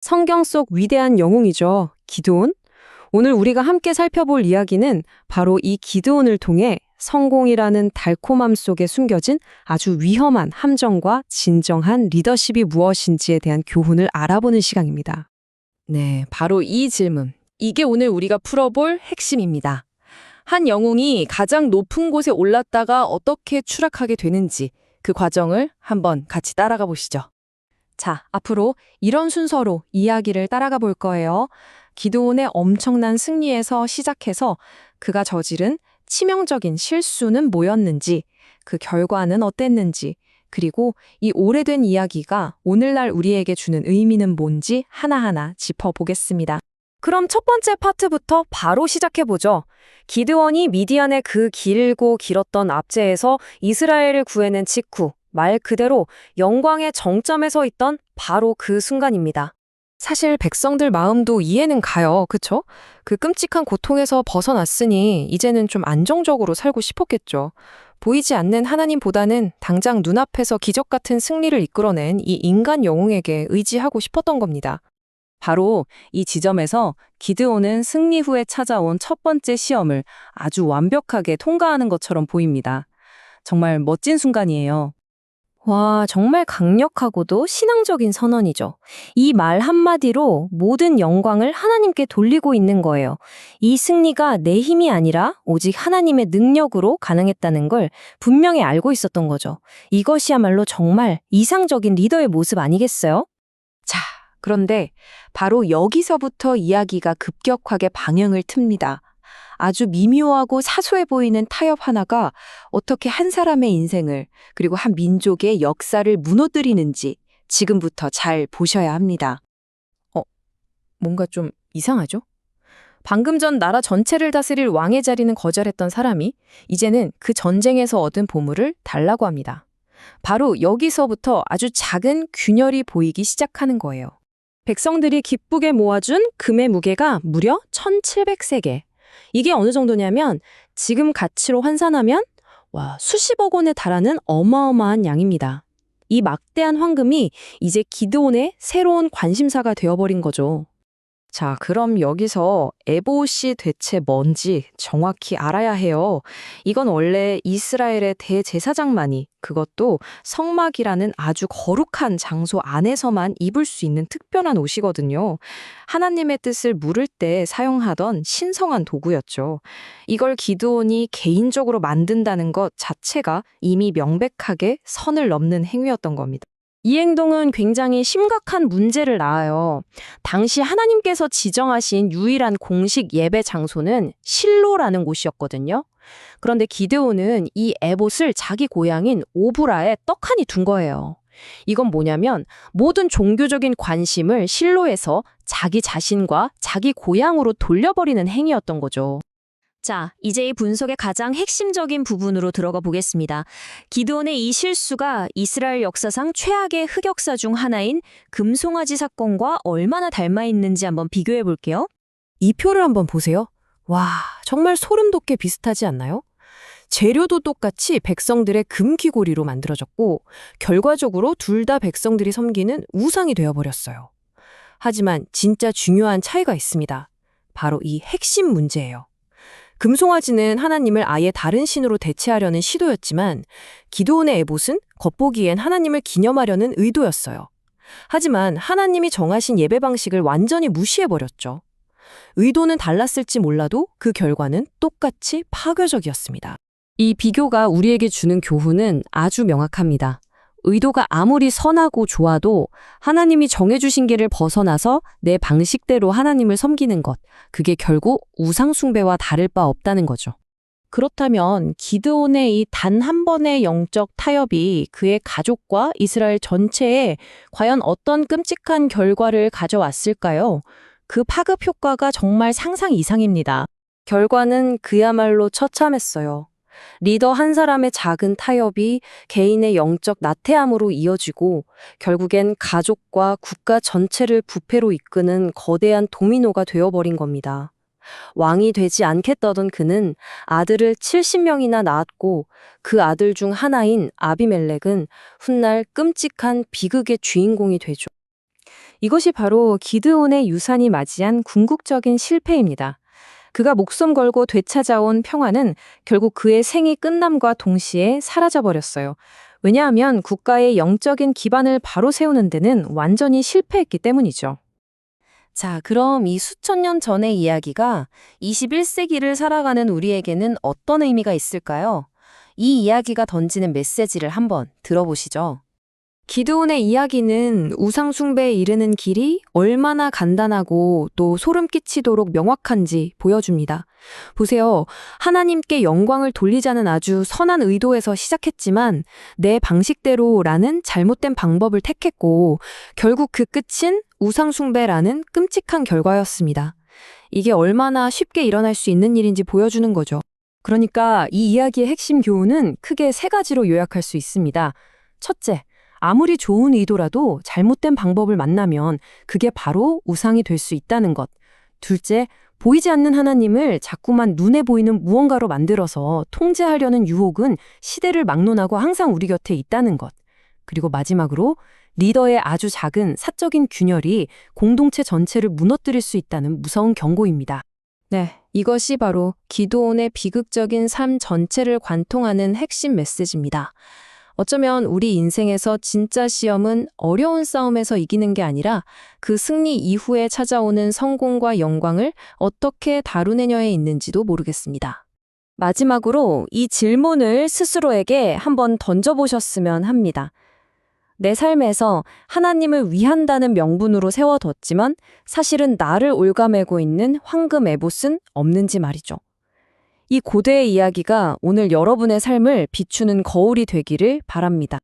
성경 속 위대한 영웅이죠. 기드온. 오늘 우리가 함께 살펴볼 이야기는 바로 이 기드온을 통해 성공이라는 달콤함 속에 숨겨진 아주 위험한 함정과 진정한 리더십이 무엇인지에 대한 교훈을 알아보는 시간입니다. 네, 바로 이 질문. 이게 오늘 우리가 풀어볼 핵심입니다. 한 영웅이 가장 높은 곳에 올랐다가 어떻게 추락하게 되는지 그 과정을 한번 같이 따라가 보시죠. 자, 앞으로 이런 순서로 이야기를 따라가 볼 거예요. 기드온의 엄청난 승리에서 시작해서 그가 저지른 치명적인 실수는 뭐였는지, 그 결과는 어땠는지, 그리고 이 오래된 이야기가 오늘날 우리에게 주는 의미는 뭔지 하나하나 짚어보겠습니다. 그럼 첫 번째 파트부터 바로 시작해보죠. 기드온이 미디안의 그 길고 길었던 압제에서 이스라엘을 구해낸 직후, 말 그대로 영광의 정점에 서 있던 바로 그 순간입니다. 사실 백성들 마음도 이해는 가요. 그쵸? 그 끔찍한 고통에서 벗어났으니 이제는 좀 안정적으로 살고 싶었겠죠. 보이지 않는 하나님보다는 당장 눈앞에서 기적 같은 승리를 이끌어낸 이 인간 영웅에게 의지하고 싶었던 겁니다. 바로 이 지점에서 기드온은 승리 후에 찾아온 첫 번째 시험을 아주 완벽하게 통과하는 것처럼 보입니다. 정말 멋진 순간이에요. 와, 정말 강력하고도 신앙적인 선언이죠. 이 말 한마디로 모든 영광을 하나님께 돌리고 있는 거예요. 이 승리가 내 힘이 아니라 오직 하나님의 능력으로 가능했다는 걸 분명히 알고 있었던 거죠. 이것이야말로 정말 이상적인 리더의 모습 아니겠어요? 자, 그런데 바로 여기서부터 이야기가 급격하게 방향을 틉니다. 아주 미묘하고 사소해 보이는 타협 하나가 어떻게 한 사람의 인생을 그리고 한 민족의 역사를 무너뜨리는지 지금부터 잘 보셔야 합니다. 뭔가 좀 이상하죠? 방금 전 나라 전체를 다스릴 왕의 자리는 거절했던 사람이 이제는 그 전쟁에서 얻은 보물을 달라고 합니다. 바로 여기서부터 아주 작은 균열이 보이기 시작하는 거예요. 백성들이 기쁘게 모아준 금의 무게가 무려 1700세계. 이게 어느 정도냐면 지금 가치로 환산하면 수십억 원에 달하는 어마어마한 양입니다. 이 막대한 황금이 이제 기드온의 새로운 관심사가 되어버린 거죠. 자, 그럼 여기서 에봇이 대체 뭔지 정확히 알아야 해요. 이건 원래 이스라엘의 대제사장만이, 그것도 성막이라는 아주 거룩한 장소 안에서만 입을 수 있는 특별한 옷이거든요. 하나님의 뜻을 물을 때 사용하던 신성한 도구였죠. 이걸 기드온이 개인적으로 만든다는 것 자체가 이미 명백하게 선을 넘는 행위였던 겁니다. 이 행동은 굉장히 심각한 문제를 낳아요. 당시 하나님께서 지정하신 유일한 공식 예배 장소는 실로라는 곳이었거든요. 그런데 기드온은 이 에봇을 자기 고향인 오브라에 떡하니 둔 거예요. 이건 뭐냐면 모든 종교적인 관심을 실로에서 자기 자신과 자기 고향으로 돌려버리는 행위였던 거죠. 자, 이제 이 분석의 가장 핵심적인 부분으로 들어가 보겠습니다. 기드온의 이 실수가 이스라엘 역사상 최악의 흑역사 중 하나인 금송아지 사건과 얼마나 닮아 있는지 한번 비교해 볼게요. 이 표를 한번 보세요. 와, 정말 소름 돋게 비슷하지 않나요? 재료도 똑같이 백성들의 금귀고리로 만들어졌고 결과적으로 둘 다 백성들이 섬기는 우상이 되어버렸어요. 하지만 진짜 중요한 차이가 있습니다. 바로 이 핵심 문제예요. 금송아지는 하나님을 아예 다른 신으로 대체하려는 시도였지만 기드온의 에봇은 겉보기엔 하나님을 기념하려는 의도였어요. 하지만 하나님이 정하신 예배 방식을 완전히 무시해버렸죠. 의도는 달랐을지 몰라도 그 결과는 똑같이 파괴적이었습니다. 이 비교가 우리에게 주는 교훈은 아주 명확합니다. 의도가 아무리 선하고 좋아도 하나님이 정해주신 길을 벗어나서 내 방식대로 하나님을 섬기는 것, 그게 결국 우상숭배와 다를 바 없다는 거죠. 그렇다면 기드온의 이 단 한 번의 영적 타협이 그의 가족과 이스라엘 전체에 과연 어떤 끔찍한 결과를 가져왔을까요? 그 파급 효과가 정말 상상 이상입니다. 결과는 그야말로 처참했어요. 리더 한 사람의 작은 타협이 개인의 영적 나태함으로 이어지고 결국엔 가족과 국가 전체를 부패로 이끄는 거대한 도미노가 되어버린 겁니다. 왕이 되지 않겠다던 그는 아들을 70명이나 낳았고 그 아들 중 하나인 아비멜렉은 훗날 끔찍한 비극의 주인공이 되죠. 이것이 바로 기드온의 유산이 맞이한 궁극적인 실패입니다. 그가 목숨 걸고 되찾아온 평화는 결국 그의 생이 끝남과 동시에 사라져버렸어요. 왜냐하면 국가의 영적인 기반을 바로 세우는 데는 완전히 실패했기 때문이죠. 자, 그럼 이 수천 년 전의 이야기가 21세기를 살아가는 우리에게는 어떤 의미가 있을까요? 이 이야기가 던지는 메시지를 한번 들어보시죠. 기드온의 이야기는 우상 숭배에 이르는 길이 얼마나 간단하고 또 소름 끼치도록 명확한지 보여줍니다. 보세요. 하나님께 영광을 돌리자는 아주 선한 의도에서 시작했지만 내 방식대로라는 잘못된 방법을 택했고 결국 그 끝은 우상 숭배라는 끔찍한 결과였습니다. 이게 얼마나 쉽게 일어날 수 있는 일인지 보여주는 거죠. 그러니까 이 이야기의 핵심 교훈은 크게 세 가지로 요약할 수 있습니다. 첫째, 아무리 좋은 의도라도 잘못된 방법을 만나면 그게 바로 우상이 될 수 있다는 것. 둘째, 보이지 않는 하나님을 자꾸만 눈에 보이는 무언가로 만들어서 통제하려는 유혹은 시대를 막론하고 항상 우리 곁에 있다는 것. 그리고 마지막으로 리더의 아주 작은 사적인 균열이 공동체 전체를 무너뜨릴 수 있다는 무서운 경고입니다. 네, 이것이 바로 기드온의 비극적인 삶 전체를 관통하는 핵심 메시지입니다. 어쩌면 우리 인생에서 진짜 시험은 어려운 싸움에서 이기는 게 아니라 그 승리 이후에 찾아오는 성공과 영광을 어떻게 다루느냐에 있는지도 모르겠습니다. 마지막으로 이 질문을 스스로에게 한번 던져보셨으면 합니다. 내 삶에서 하나님을 위한다는 명분으로 세워뒀지만 사실은 나를 올가매고 있는 황금 에봇은 없는지 말이죠. 이 고대의 이야기가 오늘 여러분의 삶을 비추는 거울이 되기를 바랍니다.